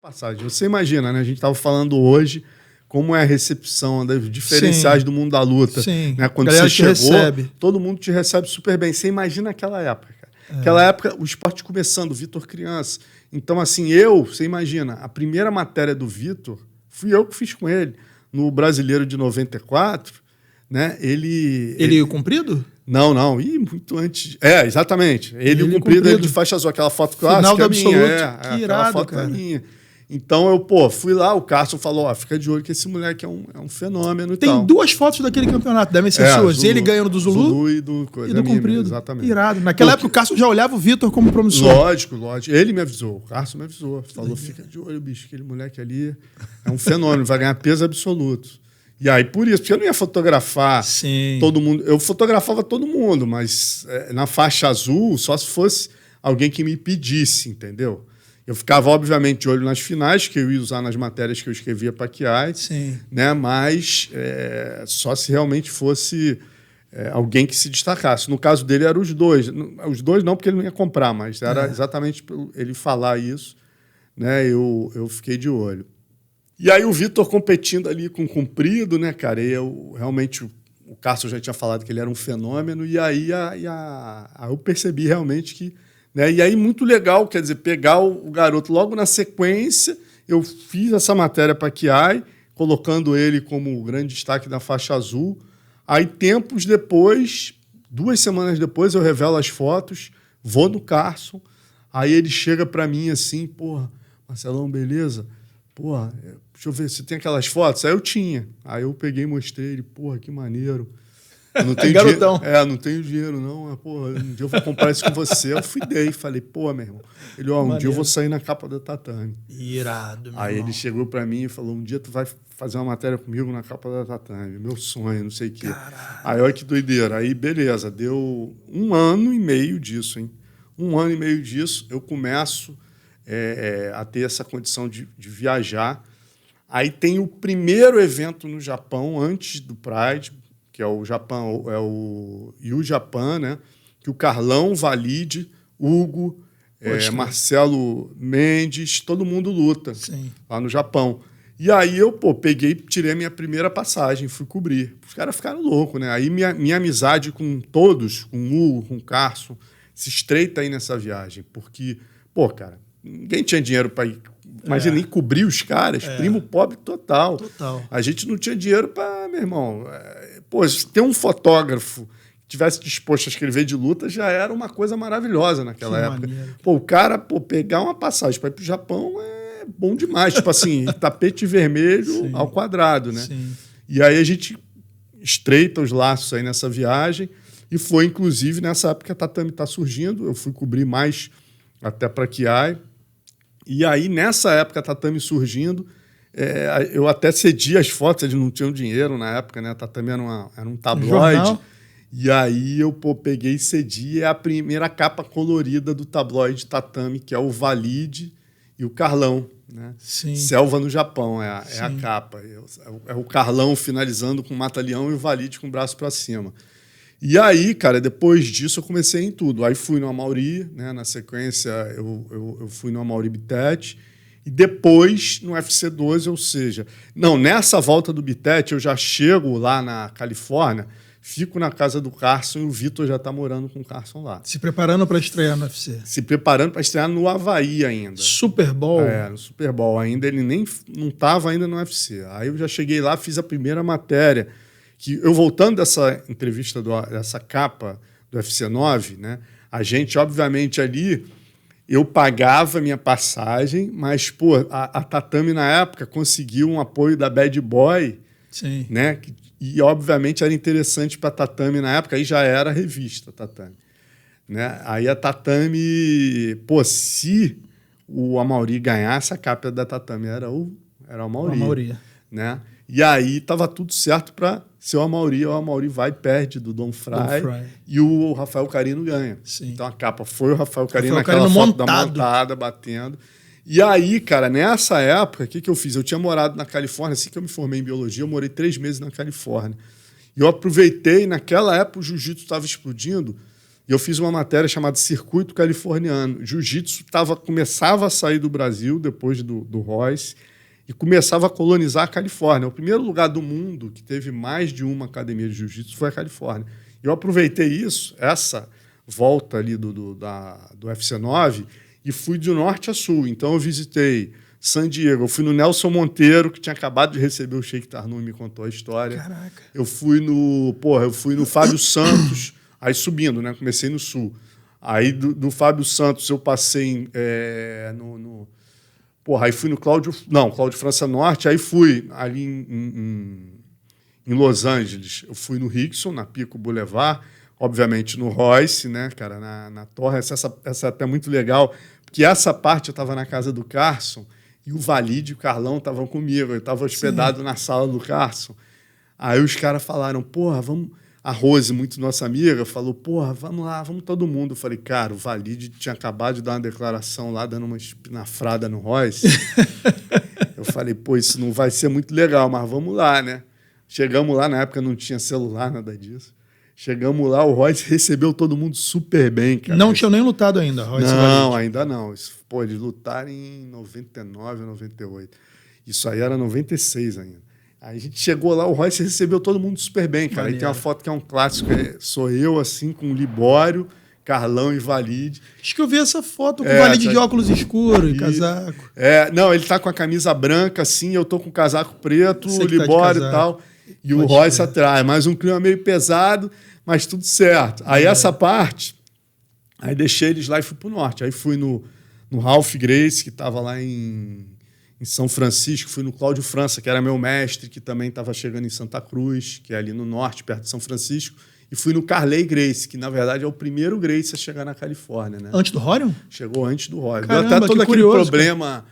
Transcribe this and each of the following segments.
Passagem. Você imagina, né? A gente estava falando hoje como é a recepção das diferenciais do mundo da luta. Sim. Né? Quando Galera você chegou, recebe. todo mundo te recebe super bem. Você imagina aquela época, cara. Aquela época, o esporte começando, o Vitor criança. Então, assim, você imagina, a primeira matéria do Vitor, fui eu que fiz com ele, no Brasileiro de 94, né? Ele comprido? Não. Ih, muito antes. É, exatamente. Ele comprido, ele de faixa azul. Aquela foto clássica Final do absoluto. minha. Que irado, aquela foto cara. minha. Então fui lá, o Carson falou, fica de olho que esse moleque é um fenômeno e Tem tal. duas fotos daquele campeonato, devem ser suas. Zulu, ele ganhando do Zulu e do comprido. Exatamente. Irado. Naquela época o Cássio já olhava o Vitor como promissor. Lógico. Ele me avisou, o Carson me avisou. Falou, fica de olho, bicho, aquele moleque ali é um fenômeno, vai ganhar peso absoluto. E aí, por isso, porque eu não ia fotografar todo mundo. Eu fotografava todo mundo, mas na faixa azul, só se fosse alguém que me pedisse, entendeu? Eu ficava, obviamente, de olho nas finais, que eu ia usar nas matérias que eu escrevia para Kiai, né? Mas só se realmente fosse alguém que se destacasse. No caso dele, eram os dois. Os dois não, porque ele não ia comprar, mas era exatamente por ele falar isso, né? Eu fiquei de olho. E aí o Vitor competindo ali com o comprido, né, cara? E realmente o Cássio já tinha falado que ele era um fenômeno, e aí eu percebi realmente que... Né? E aí, muito legal, quer dizer, pegar o garoto logo na sequência. Eu fiz essa matéria para Kiai, colocando ele como grande destaque da faixa azul. Aí, tempos depois, 2 semanas depois, eu revelo as fotos, vou no Carson. Aí ele chega para mim assim, porra, Marcelão, beleza? Porra, deixa eu ver, você tem aquelas fotos? Aí eu tinha. Aí eu peguei e mostrei ele, porra, que maneiro. Eu não tenho garotão. Não tenho dinheiro, não. Porra, um dia eu vou comprar isso com você. Eu dei. Falei, pô, meu irmão. Ele, um dia eu vou sair na capa da Tatame. Irado, meu Aí irmão. ele chegou pra mim e falou, um dia tu vai fazer uma matéria comigo na capa da Tatame. Meu sonho, não sei o quê. Caralho. Aí, olha que doideira. Aí, beleza. Deu 1 ano e meio disso, hein? 1 ano e meio disso, eu começo a ter essa condição de viajar. Aí tem o primeiro evento no Japão, antes do Pride, que é o Japão, o Japan, né? Que o Carlão, Valide, Hugo, Marcelo Mendes, todo mundo luta lá no Japão. E aí eu peguei, tirei a minha primeira passagem, fui cobrir. Os caras ficaram loucos, né? Aí minha amizade com todos, com o Hugo, com o Carson, se estreita aí nessa viagem. Porque, cara, ninguém tinha dinheiro para ir. Imagina, nem cobrir os caras, primo pobre total. A gente não tinha dinheiro para, meu irmão... se ter um fotógrafo que tivesse disposto a escrever de luta já era uma coisa maravilhosa naquela época. Maneiro. O cara, pegar uma passagem para ir para o Japão é bom demais. Tipo assim, tapete vermelho ao quadrado, né? E aí a gente estreita os laços aí nessa viagem e foi, inclusive, nessa época que a Tatame está surgindo. Eu fui cobrir mais até para Kiai. E aí, nessa época, a Tatame surgindo... eu até cedi as fotos, eles não tinham dinheiro na época, né? A Tatame era um tabloide. E aí eu peguei e cedi. É a primeira capa colorida do tabloide Tatame, que é o Valide e o Carlão. Né? Selva no Japão é a capa. É o Carlão finalizando com o Mata-Leão e o Valide com o braço para cima. E aí, cara, depois disso eu comecei em tudo. Aí fui no Amauri, né? Na sequência eu fui no Amauri Bitete. E depois no UFC 12, ou seja... nessa volta do Bitete, eu já chego lá na Califórnia, fico na casa do Carson e o Vitor já está morando com o Carson lá. Se preparando para estrear no UFC. Se preparando para estrear no Havaí ainda. Super Bowl? No Super Bowl ainda. Ele nem não estava ainda no UFC. Aí eu já cheguei lá, fiz a primeira matéria. Que eu voltando dessa entrevista, dessa capa do UFC 9, né? A gente, obviamente, ali... Eu pagava minha passagem, mas a Tatame, na época, conseguiu um apoio da Bad Boy. Né? E, obviamente, era interessante para a Tatame na época. Aí já era a revista Tatame. Né? Aí a Tatame... se o Amauri ganhasse, a capa da Tatame era o Amauri. Né? E aí estava tudo certo para ser o Amauri vai e perde do Dom Fry. E o Rafael Carino ganha. Então a capa foi o Rafael Carino naquela foto da montada, batendo. E aí, cara, nessa época, o que eu fiz? Eu tinha morado na Califórnia, assim que eu me formei em biologia, eu morei 3 meses na Califórnia. E eu aproveitei, naquela época o jiu-jitsu estava explodindo, E eu fiz uma matéria chamada Circuito Californiano. Jiu-jitsu começava a sair do Brasil depois do Royce e começava a colonizar a Califórnia. O primeiro lugar do mundo que teve mais de uma academia de jiu-jitsu foi a Califórnia. Eu aproveitei isso, essa volta ali do UFC 9, e fui de norte a sul. Então eu visitei San Diego, eu fui no Nelson Monteiro, que tinha acabado de receber o Sheik Tarnoum e me contou a história. Caraca. Eu fui no Fábio Santos, aí subindo, né? Comecei no sul. Aí do Fábio Santos eu passei aí fui no Cláudio França Norte, aí fui ali em Los Angeles, eu fui no Rickson, na Pico Boulevard, obviamente no Royce, né, cara, na Torre. Essa é até muito legal, porque essa parte eu estava na casa do Carson e o Valide e o Carlão estavam comigo, eu estava hospedado na sala do Carson. Aí os caras falaram, porra, vamos... A Rose, muito nossa amiga, falou, porra, vamos lá, vamos todo mundo. Eu falei, cara, o Valide tinha acabado de dar uma declaração lá, dando uma espinafrada no Royce. Eu falei, pô, isso não vai ser muito legal, mas vamos lá, né? Chegamos lá, na época não tinha celular, nada disso. Chegamos lá, o Royce recebeu todo mundo super bem, cara. Não tinham nem lutado ainda, Royce. Não, ainda não. Pô, eles lutaram em 99, 98. Isso aí era 96 ainda. Aí a gente chegou lá, o Royce recebeu todo mundo super bem, cara. Maneiro. Aí tem uma foto que é um clássico, sou eu, assim, com o Libório, Carlão e Valide. Acho que eu vi essa foto com o Valide de óculos escuros e casaco. Não, ele tá com a camisa branca, assim, eu tô com o casaco preto, o Sei que tá de Libório e casaco. tal, e o Royce atrás. Mais um clima meio pesado, mas tudo certo. Aí essa parte, aí deixei eles lá e fui pro norte. Aí fui no Ralph Gracie, que tava lá em São Francisco, fui no Cláudio França, que era meu mestre, que também estava chegando em Santa Cruz, que é ali no norte, perto de São Francisco, e fui no Carley Gracie, que na verdade é o primeiro Gracie a chegar na Califórnia, né? Antes do Rorion? Chegou antes do Rorion. Caramba, Deu até todo que aquele curioso, problema,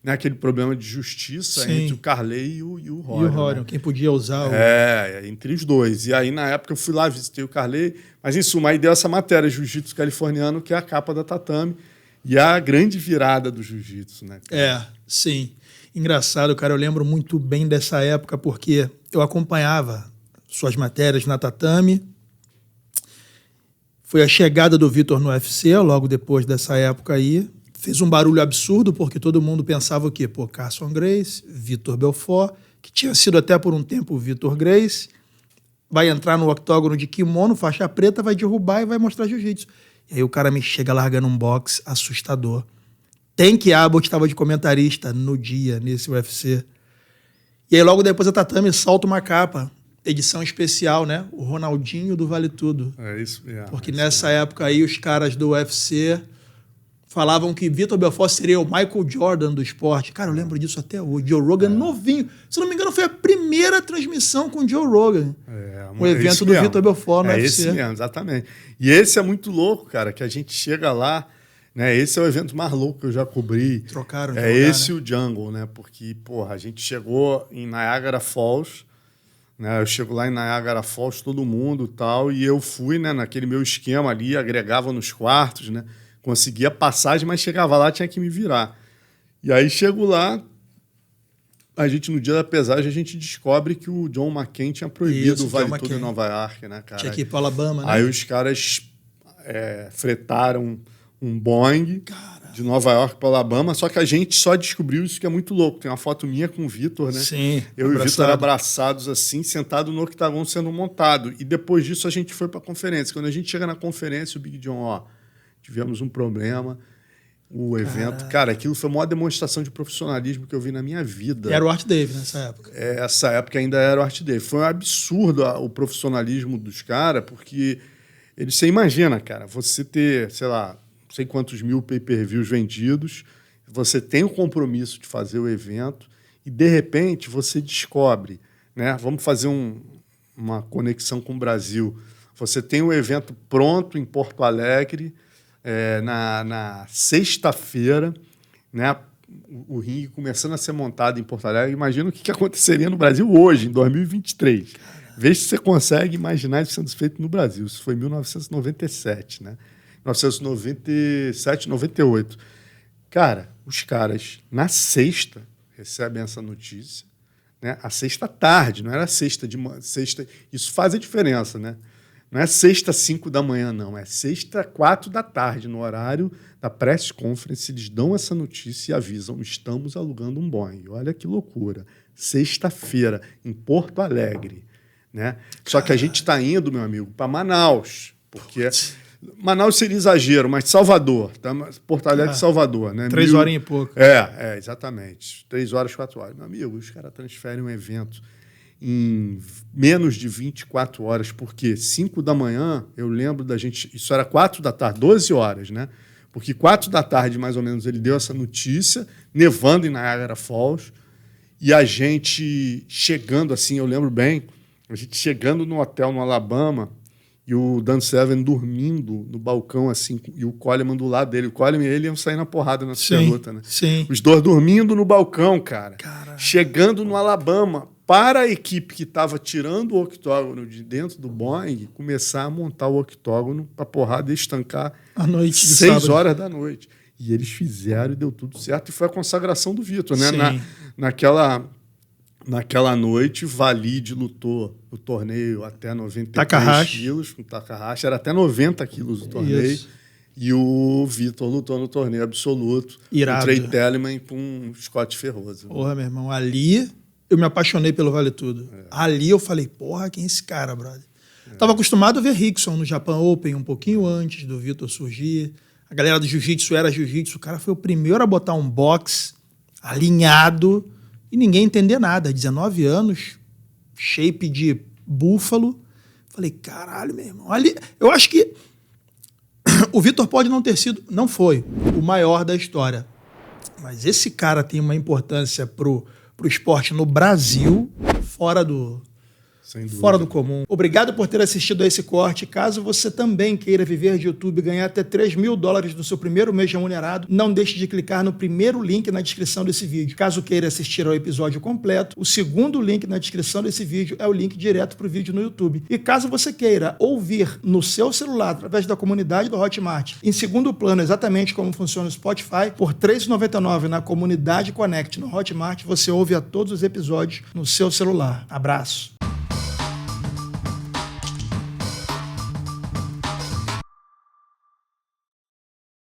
né, aquele problema de justiça Sim. entre o Carley e o Rorion. E o Rorion, né? quem podia usar o... Entre os dois. E aí, na época, eu fui lá, visitei o Carley, mas em suma, aí deu essa matéria, Jiu-Jitsu Californiano, que é a capa da Tatame, e a grande virada do Jiu-Jitsu, né? Sim. Engraçado, cara, eu lembro muito bem dessa época porque eu acompanhava suas matérias na Tatame. Foi a chegada do Vitor no UFC, logo depois dessa época aí. Fez um barulho absurdo porque todo mundo pensava o quê? Pô, Carson Gracie, Vitor Belfort, que tinha sido até por um tempo o Vitor Gracie, vai entrar no octógono de kimono, faixa preta, vai derrubar e vai mostrar jiu-jitsu. E aí o cara me chega largando um boxe assustador. Tank Abbott estava de comentarista no dia, nesse UFC. E aí, logo depois, a Tatame solta uma capa, edição especial, né? O Ronaldinho do Vale Tudo. É isso mesmo. Porque nessa época aí, os caras do UFC falavam que Vitor Belfort seria o Michael Jordan do esporte. Cara, eu lembro disso até hoje. Joe Rogan novinho. Se não me engano, foi a primeira transmissão com o Joe Rogan. O evento do Vitor Belfort no UFC. É esse mesmo, exatamente. E esse é muito louco, cara, que a gente chega lá, né? Esse é o evento mais louco que eu já cobri. Trocaram de lugar, né? esse o Jungle, né? Porque, porra, a gente chegou em Niagara Falls, né? Eu chego lá em Niagara Falls, todo mundo e tal, e eu fui, né, naquele meu esquema ali, agregava nos quartos, né? Conseguia passagem, mas chegava lá, tinha que me virar. E aí chego lá, a gente, no dia da pesagem, a gente descobre que o John McCain tinha proibido o Vale Tudo em Nova York, né, cara? Tinha que ir para Alabama, né? Aí os caras fretaram um Boeing de Nova York para Alabama, só que a gente só descobriu isso, que é muito louco. Tem uma foto minha com o Vitor, né? Sim, eu e o Vitor abraçados assim, sentado no octagon sendo montado. E depois disso a gente foi para a conferência. Quando a gente chega na conferência, o Big John, tivemos um problema, o evento... Cara, aquilo foi a maior demonstração de profissionalismo que eu vi na minha vida. Era o Art Dave nessa época. Essa época ainda era o Art Dave. Foi um absurdo o profissionalismo dos caras, porque você imagina, cara, você ter, sei lá, não sei quantos mil pay-per-views vendidos, você tem o compromisso de fazer o evento e, de repente, você descobre, né? Vamos fazer uma conexão com o Brasil. Você tem o evento pronto em Porto Alegre, na sexta-feira, né? O ringue começando a ser montado em Porto Alegre. Imagina o que aconteceria no Brasil hoje, em 2023. Veja se você consegue imaginar isso sendo feito no Brasil. Isso foi em 1997, né? 1997, 98. Cara, os caras, na sexta, recebem essa notícia, né? A sexta tarde, não era a sexta de sexta. Isso faz a diferença, né? Não é sexta, 5 da manhã, não. É sexta, 4 da tarde, no horário da press conference. Eles dão essa notícia e avisam: estamos alugando um Boeing. Olha que loucura. Sexta-feira, em Porto Alegre. Né? Só que a gente está indo, meu amigo, para Manaus. Porque Manaus seria exagero, mas Salvador. Tá? Porto Alegre e Salvador. Né? 3 horas e pouco. Exatamente. 3 horas, 4 horas. Meu amigo, os caras transferem um evento em menos de 24 horas, porque 5 da manhã, eu lembro da gente... Isso era 4 da tarde, 12 horas, né? Porque 4 da tarde, mais ou menos, ele deu essa notícia, nevando em Niagara Falls, e a gente chegando assim, eu lembro bem, a gente chegando no hotel no Alabama, e o Dan Severn dormindo no balcão, assim, e o Coleman do lado dele. O Coleman e ele iam sair na porrada nessa luta, né? Sim. Os dois dormindo no balcão, cara. Caraca. Chegando no Alabama, para a equipe que estava tirando o octógono de dentro do Boeing começar a montar o octógono para porrada e estancar à noite, 6 horas da noite. E eles fizeram e deu tudo certo. E foi a consagração do Vitor, né? Naquela noite, Valide lutou o torneio até 93 quilos. Com Takahashi era até 90 quilos o torneio. Isso. E o Vitor lutou no torneio absoluto. Irado. O Trey Telemann com o Scott Ferroza. Porra, meu irmão, ali eu me apaixonei pelo Vale Tudo. Ali eu falei, porra, quem é esse cara, brother? Tava acostumado a ver Rickson no Japan Open um pouquinho antes do Vitor surgir. A galera do jiu-jitsu era jiu-jitsu. O cara foi o primeiro a botar um box alinhado e ninguém entender nada. 19 anos, shape de búfalo. Falei, caralho, meu irmão. Ali, eu acho que o Vitor pode não ter sido, não foi o maior da história. Mas esse cara tem uma importância pro esporte no Brasil, fora do comum. Obrigado por ter assistido a esse corte. Caso você também queira viver de YouTube e ganhar até $3.000 no seu primeiro mês remunerado, não deixe de clicar no primeiro link na descrição desse vídeo. Caso queira assistir ao episódio completo, o segundo link na descrição desse vídeo é o link direto para o vídeo no YouTube. E caso você queira ouvir no seu celular, através da comunidade do Hotmart, em segundo plano, exatamente como funciona o Spotify, por R$ 3,99 na comunidade Connect no Hotmart, você ouve a todos os episódios no seu celular. Abraço!